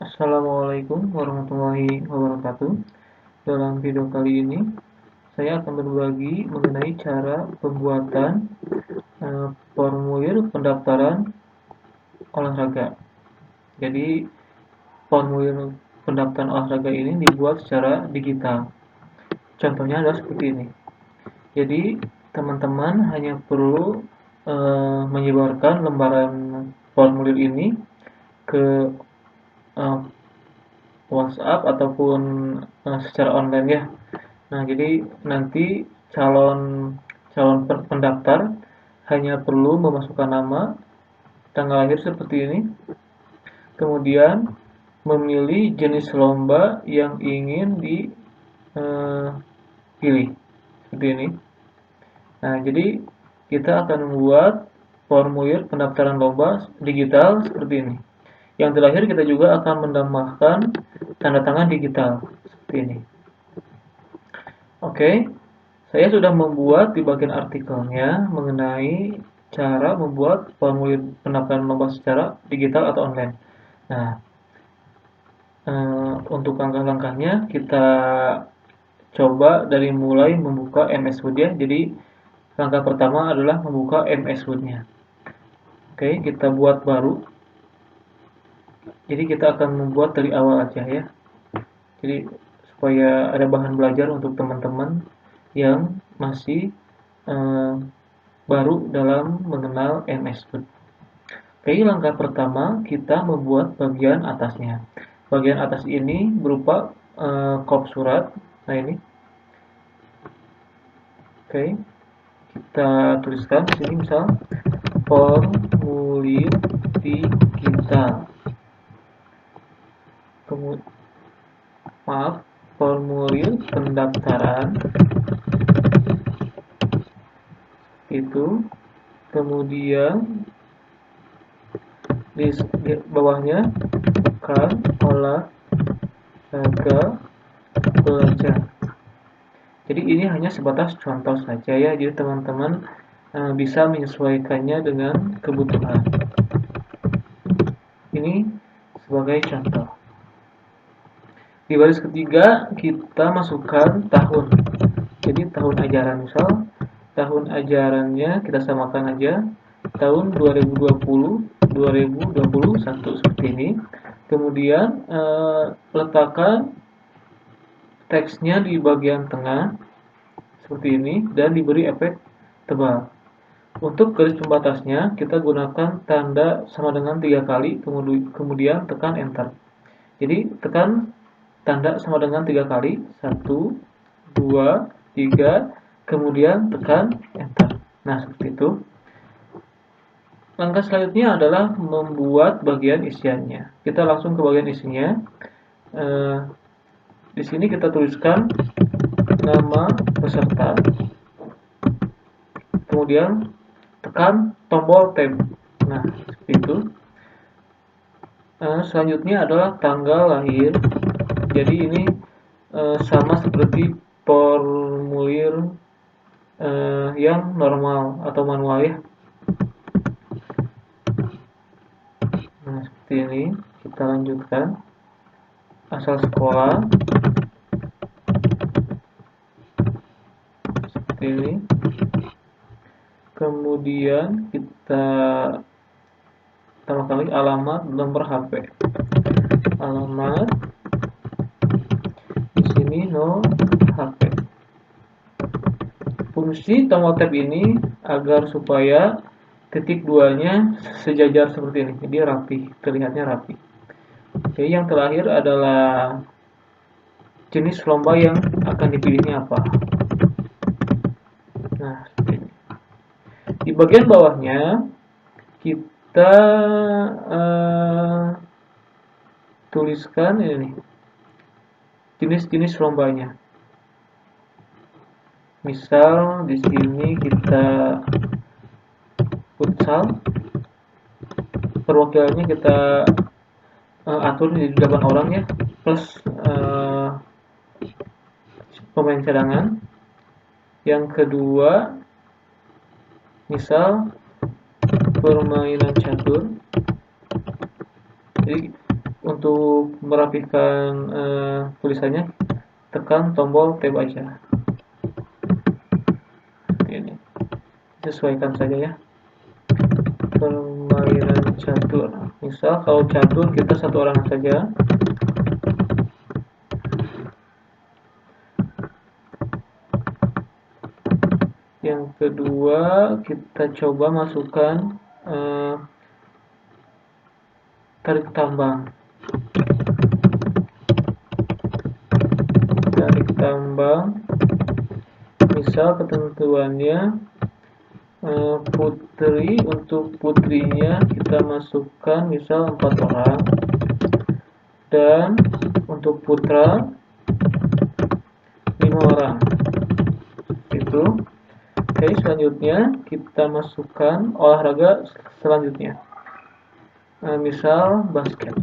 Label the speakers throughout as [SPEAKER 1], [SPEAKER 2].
[SPEAKER 1] Assalamualaikum warahmatullahi wabarakatuh. Dalam video kali ini, saya akan berbagi mengenai cara pembuatan formulir pendaftaran olahraga. Jadi, formulir pendaftaran olahraga ini dibuat secara digital. Contohnya adalah seperti ini. Jadi, teman-teman hanya perlu menyebarkan lembaran formulir ini ke WhatsApp ataupun secara online ya. Nah, jadi nanti calon calon pendaftar hanya perlu memasukkan nama, tanggal lahir seperti ini, kemudian memilih jenis lomba yang ingin dipilih seperti ini. Nah, jadi kita akan membuat formulir pendaftaran lomba digital seperti ini. Yang terakhir kita juga akan menambahkan tanda tangan digital seperti ini. Oke, saya sudah membuat di bagian artikelnya mengenai cara membuat formulir pendaftaran lomba secara digital atau online. Nah, untuk langkah-langkahnya kita coba dari mulai membuka MS Word ya. Jadi langkah pertama adalah membuka MS Word-nya. Oke, kita buat baru. Jadi kita akan membuat dari awal aja ya. Jadi supaya ada bahan belajar untuk teman-teman yang masih baru dalam mengenal MS Word. Oke, langkah pertama kita membuat bagian atasnya. Bagian atas ini berupa kop surat. Nah ini, oke, kita tuliskan di sini misal formulir digital. Formulir pendaftaran itu, kemudian di bawahnya tekan olahraga belajar. Jadi ini hanya sebatas contoh saja ya, jadi teman-teman bisa menyesuaikannya dengan kebutuhan. Ini sebagai contoh. Di baris ketiga kita masukkan tahun. Jadi tahun ajaran, misal tahun ajarannya kita samakan aja tahun 2020-2021 seperti ini. Kemudian letakkan teksnya di bagian tengah seperti ini dan diberi efek tebal. Untuk garis pembatasnya kita gunakan tanda sama dengan 3 kali, kemudian tekan enter. Jadi tekan tanda sama dengan 3 kali, 1, 2, 3, kemudian tekan enter. Nah, seperti itu. Langkah selanjutnya adalah membuat bagian isiannya. Kita langsung ke bagian isinya. Di sini kita tuliskan nama peserta, kemudian tekan tombol tab. Nah, seperti itu. Selanjutnya adalah tanggal lahir. Jadi ini sama seperti formulir yang normal atau manual ya. Nah, seperti ini. Kita lanjutkan. Asal sekolah seperti ini. Kemudian kita tambahkan lagi alamat, nomor HP. Alamat di sini no HP. Fungsi tombol tab ini agar supaya titik duanya sejajar seperti ini, jadi rapi, terlihatnya rapi. Oke, yang terakhir adalah jenis lomba yang akan dipilihnya apa. Nah, seperti ini. Di bagian bawahnya kita tuliskan ini jenis-jenis lombanya. Misal di sini kita futsal, perwakilannya kita atur di 8 orang ya, plus pemain cadangan. Yang kedua, misal permainan catur. Jadi untuk merapikan tulisannya, tekan tombol tab aja. Ini sesuaikan saja ya. Permainan catur, misal kalau catur kita satu orang saja. Yang kedua, kita coba masukkan tarik tambang. Tarik tambang, misal ketentuannya putri, untuk putrinya kita masukkan misal 4 orang, dan untuk putra 5 orang. Itu. Oke, selanjutnya kita masukkan olahraga selanjutnya. Misal basket.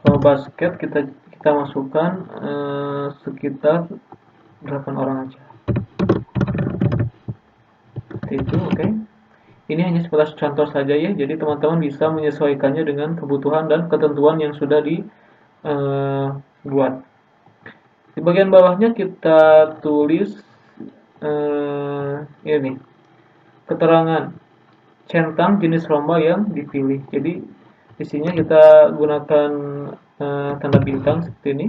[SPEAKER 1] Kalau basket kita masukkan sekitar 8 orang aja. Seperti itu, oke. Ini hanya sebatas contoh saja ya, jadi teman-teman bisa menyesuaikannya dengan kebutuhan dan ketentuan yang sudah dibuat. Di bagian bawahnya kita tulis ini keterangan centang jenis lomba yang dipilih. Jadi di sini kita gunakan tanda bintang seperti ini.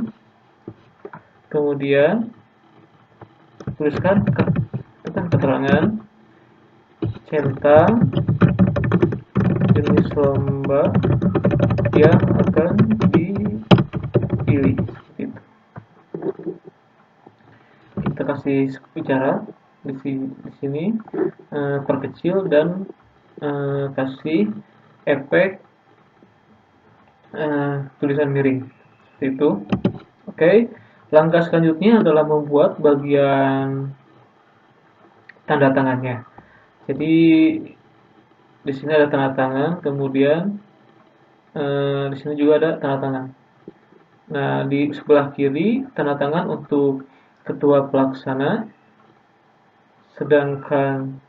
[SPEAKER 1] Kemudian tuliskan keterangan centang jenis lomba yang akan dipilih. Gitu. Kita kasih jarak di sini, perkecil dan kasih efek tulisan miring. Seperti itu. Oke. Langkah selanjutnya adalah membuat bagian tanda tangannya. Jadi di sini ada tanda tangan, kemudian di sini juga ada tanda tangan. Nah, di sebelah kiri tanda tangan untuk ketua pelaksana, sedangkan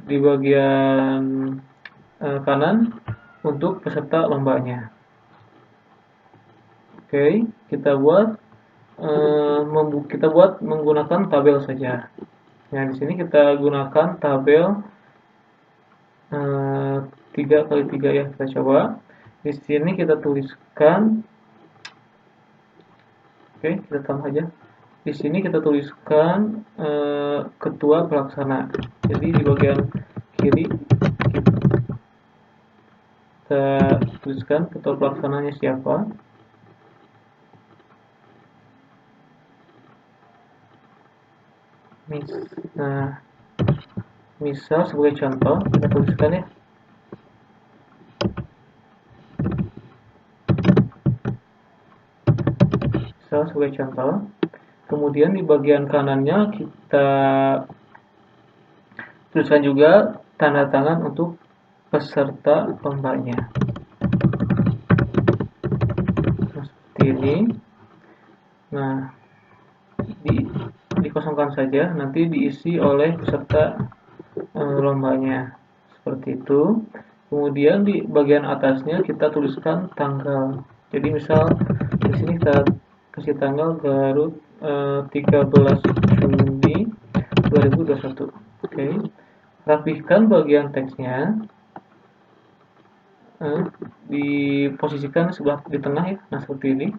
[SPEAKER 1] di bagian kanan untuk peserta lombanya. Oke, kita buat menggunakan tabel saja. Nah, di sini kita gunakan tabel 3x3 ya, kita coba. Di sini kita tuliskan, oke, kita tambah aja. Di sini kita tuliskan ketua pelaksana. Jadi di bagian kiri kita tuliskan ketua pelaksananya siapa. Nah, misal sebagai contoh kita tuliskan ya. Misal sebagai contoh. Kemudian di bagian kanannya kita tuliskan juga tanda tangan untuk peserta lombanya. Nah, seperti ini. Nah, dikosongkan saja, nanti diisi oleh peserta lombanya. Seperti itu. Kemudian di bagian atasnya kita tuliskan tanggal. Jadi misal di sini kita kasih tanggal Garut 13 Juni 2021. Oke. Rapihkan bagian teksnya. Diposisikan sebelah di tengah ya. Nah, seperti ini.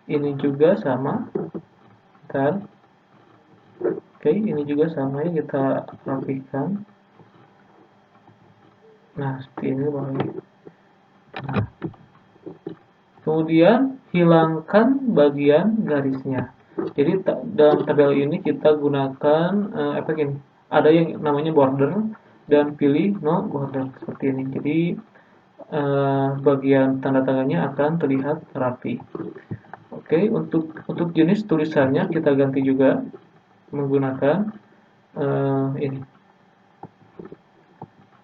[SPEAKER 1] Ini juga sama. Kan? Oke, ini juga sama ya, kita rapihkan. Nah, seperti ini Bang. Nah, kemudian hilangkan bagian garisnya. Jadi dalam tabel ini kita gunakan efek ini. Ada yang namanya border dan pilih no border seperti ini. Jadi bagian tanda tangannya akan terlihat rapi. Oke, untuk jenis tulisannya kita ganti juga menggunakan ini.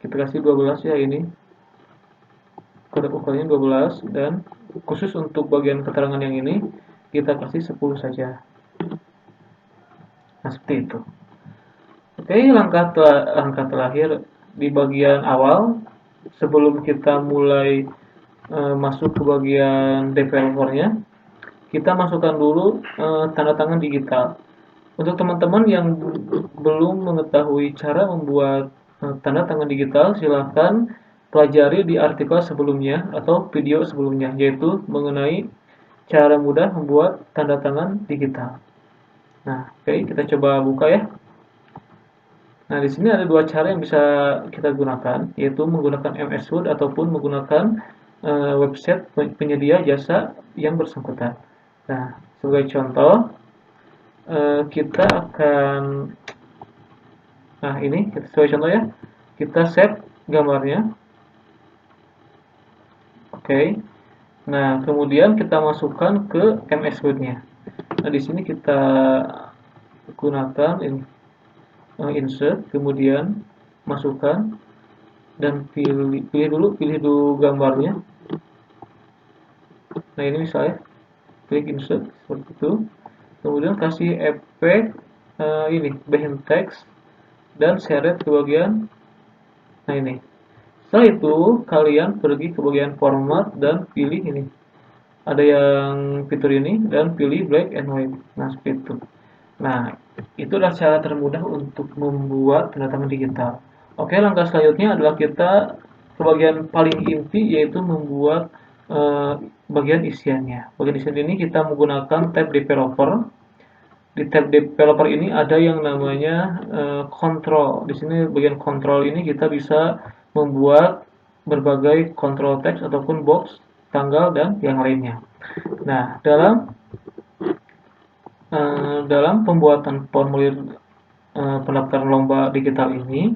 [SPEAKER 1] Kita kasih 12 ya ini. Kode ukurnya 12 dan khusus untuk bagian keterangan yang ini kita kasih 10 saja. Nah, seperti itu. Oke, langkah terakhir di bagian awal sebelum kita mulai masuk ke bagian developernya, kita masukkan dulu tanda tangan digital. Untuk teman-teman yang belum mengetahui cara membuat tanda tangan digital, silahkan pelajari di artikel sebelumnya atau video sebelumnya, yaitu mengenai cara mudah membuat tanda tangan digital. Nah, oke, kita coba buka ya. Nah, di sini ada dua cara yang bisa kita gunakan, yaitu menggunakan MS Word ataupun menggunakan website penyedia jasa yang bersangkutan. Nah, sebagai contoh, kita akan, nah ini kita sebagai contoh ya, kita save gambarnya, oke. Nah, kemudian kita masukkan ke MS Word-nya. Nah, di sini kita gunakan ini, insert, kemudian masukkan dan pilih dulu gambarnya. Nah, ini misalnya klik insert seperti itu, kemudian kasih efek ini behind text dan seret ke bagian, nah ini. Setelah itu kalian pergi ke bagian format dan pilih ini, ada yang fitur ini dan pilih black and white. Nah, seperti itu. Nah, itu adalah cara termudah untuk membuat tanda tangan digital. Oke, langkah selanjutnya adalah kita ke bagian paling inti, yaitu membuat bagian isiannya. Bagian isian ini kita menggunakan tab developer. Di tab developer ini ada yang namanya control. Di sini bagian control ini kita bisa membuat berbagai control text ataupun box, tanggal, dan yang lainnya. Nah, dalam pembuatan formulir pendaftaran lomba digital ini,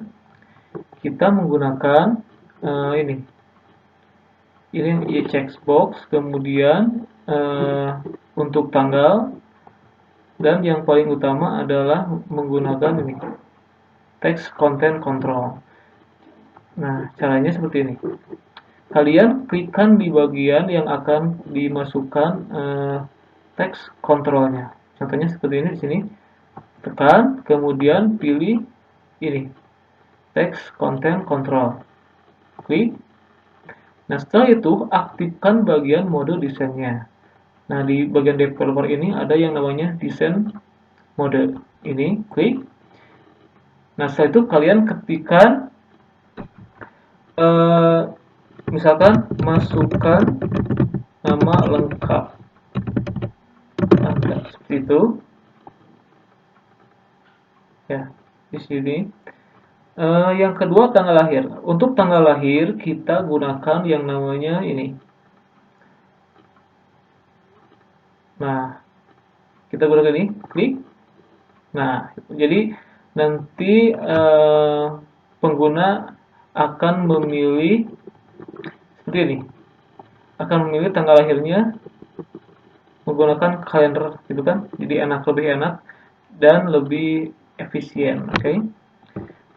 [SPEAKER 1] kita menggunakan ini checkbox, kemudian untuk tanggal, dan yang paling utama adalah menggunakan ini text content control. Nah, caranya seperti ini. Kalian klikkan di bagian yang akan dimasukkan text controlnya. Contohnya seperti ini di sini. Tekan, kemudian pilih ini text content control. Klik. Nah, setelah itu aktifkan bagian mode desainnya. Nah, di bagian developer ini ada yang namanya desain mode. Ini klik. Nah, setelah itu kalian ketikkan misalkan masukkan nama lengkap. Nah, seperti itu. Ya, di sini. Yang kedua, tanggal lahir. Untuk tanggal lahir kita gunakan yang namanya ini. Nah, kita gunakan ini, klik. Nah, jadi nanti pengguna akan memilih seperti ini. Akan memilih tanggal lahirnya menggunakan kalender, gitu kan? Jadi lebih enak dan lebih efisien, oke?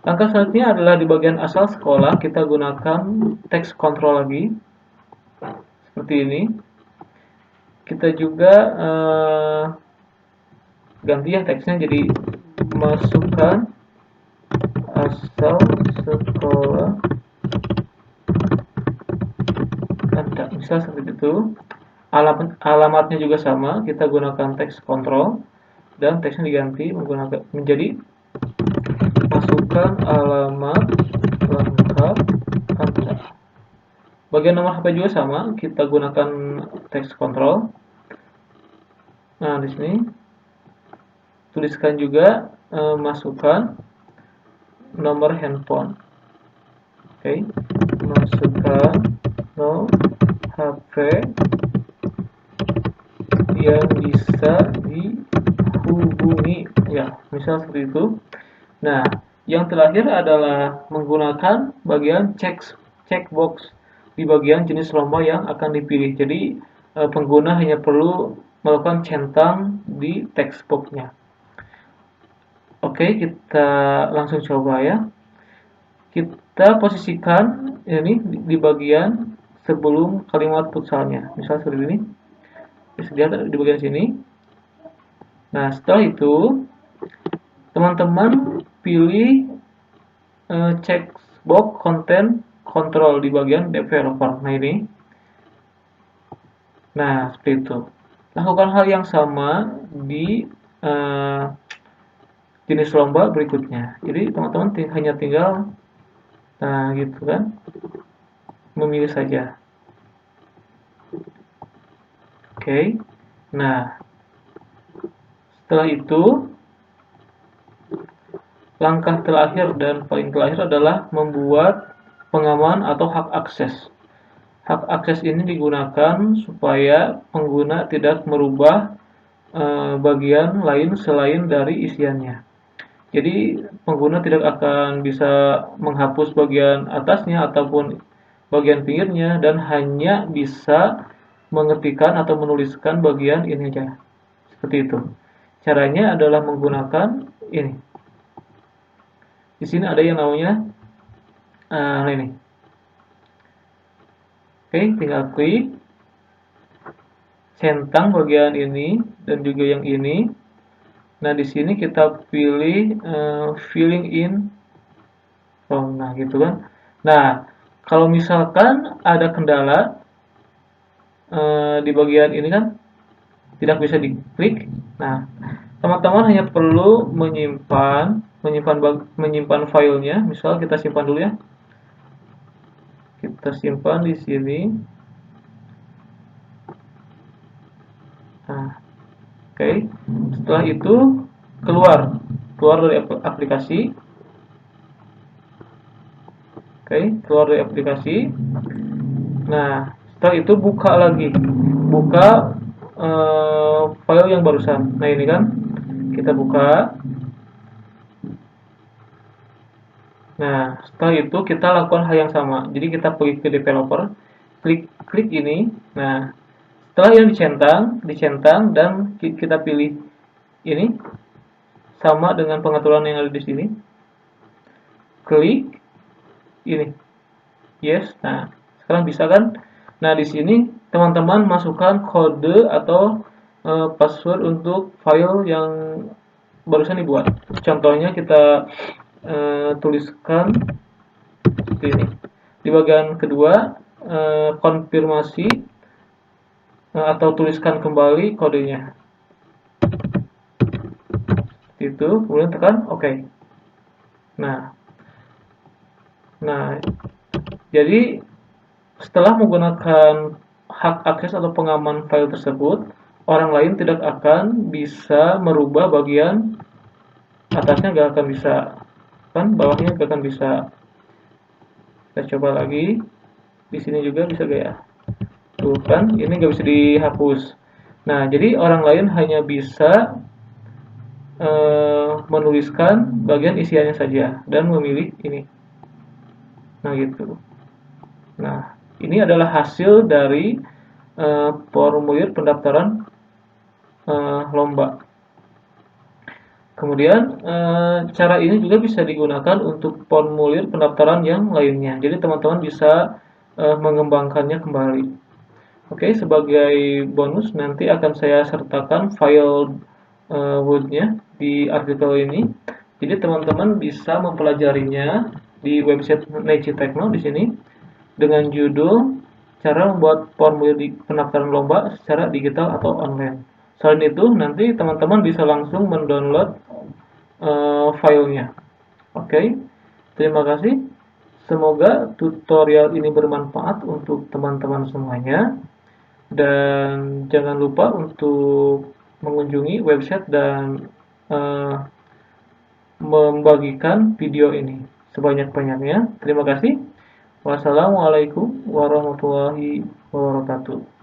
[SPEAKER 1] Langkah selanjutnya adalah di bagian asal sekolah kita gunakan text control lagi seperti ini. Kita juga ganti ya teksnya, jadi masukkan asal sekolah Anda, misal seperti itu. Alamatnya juga sama, kita gunakan text control dan teksnya diganti menggunakan menjadi masukkan alamat lengkap Anda. Bagian nomor HP juga sama, kita gunakan text control. Nah, di sini tuliskan juga masukkan nomor handphone. Oke, masukkan nomor HP yang bisa dihubungi, ya, misal seperti itu. Nah, yang terakhir adalah menggunakan bagian checkbox di bagian jenis lomba yang akan dipilih. Jadi pengguna hanya perlu melakukan centang di text box-nya. Oke, kita langsung coba ya. Kita posisikan ini di bagian sebelum kalimat futsalnya. Misal seperti ini. Disediakan di bagian sini. Nah, setelah itu teman-teman pilih checkbox content control di bagian developer. Nah ini, nah seperti itu. Lakukan hal yang sama di jenis lomba berikutnya. Jadi teman-teman hanya tinggal, nah gitu kan, memilih saja. Oke. Nah, setelah itu langkah terakhir dan paling terakhir adalah membuat pengaman atau hak akses. Hak akses ini digunakan supaya pengguna tidak merubah bagian lain selain dari isiannya. Jadi pengguna tidak akan bisa menghapus bagian atasnya ataupun bagian pinggirnya dan hanya bisa mengetikkan atau menuliskan bagian ini aja. Seperti itu. Caranya adalah menggunakan ini. Di sini ada yang namanya ini. Oke, tinggal klik centang bagian ini dan juga yang ini. Nah, di sini kita pilih filling in form. Nah, gitu kan. Nah, kalau misalkan ada kendala di bagian ini kan tidak bisa diklik. Nah, teman-teman hanya perlu menyimpan filenya. Misal kita simpan dulu ya. Kita simpan di sini. Nah, oke. Setelah itu keluar dari aplikasi. Oke, keluar dari aplikasi. Nah, setelah itu buka lagi. Buka file yang barusan. Nah, ini kan kita buka. Nah, setelah itu kita lakukan hal yang sama. Jadi kita pergi ke developer, klik ini. Nah, setelah yang dicentang dan kita pilih ini sama dengan pengaturan yang ada di sini. Klik ini. Yes. Nah, sekarang bisa kan? Nah, di sini teman-teman masukkan kode atau password untuk file yang barusan dibuat. Contohnya kita tuliskan seperti ini. Di bagian kedua, konfirmasi atau tuliskan kembali kodenya. Itu, kemudian tekan OK. Nah, jadi setelah menggunakan hak akses atau pengaman file tersebut, orang lain tidak akan bisa merubah bagian atasnya, nggak akan bisa, kan bawahnya nggak akan bisa. Kita coba lagi, di sini juga bisa gak ya? Tuh kan, ini nggak bisa dihapus. Nah, jadi orang lain hanya bisa menuliskan bagian isiannya saja dan memilih ini. Nah, gitu. Nah, ini adalah hasil dari formulir pendaftaran lomba. Kemudian cara ini juga bisa digunakan untuk formulir pendaftaran yang lainnya. Jadi teman-teman bisa mengembangkannya kembali. Oke, sebagai bonus nanti akan saya sertakan file Word-nya di artikel ini. Jadi teman-teman bisa mempelajarinya di website Neci Tekno di sini dengan judul cara membuat formulir di pendaftaran lomba secara digital atau online. Selain itu, nanti teman-teman bisa langsung mendownload filenya. Oke, terima kasih. Semoga tutorial ini bermanfaat untuk teman-teman semuanya. Dan jangan lupa untuk mengunjungi website dan membagikan video ini sebanyak-banyaknya. Terima kasih. Wassalamualaikum warahmatullahi wabarakatuh.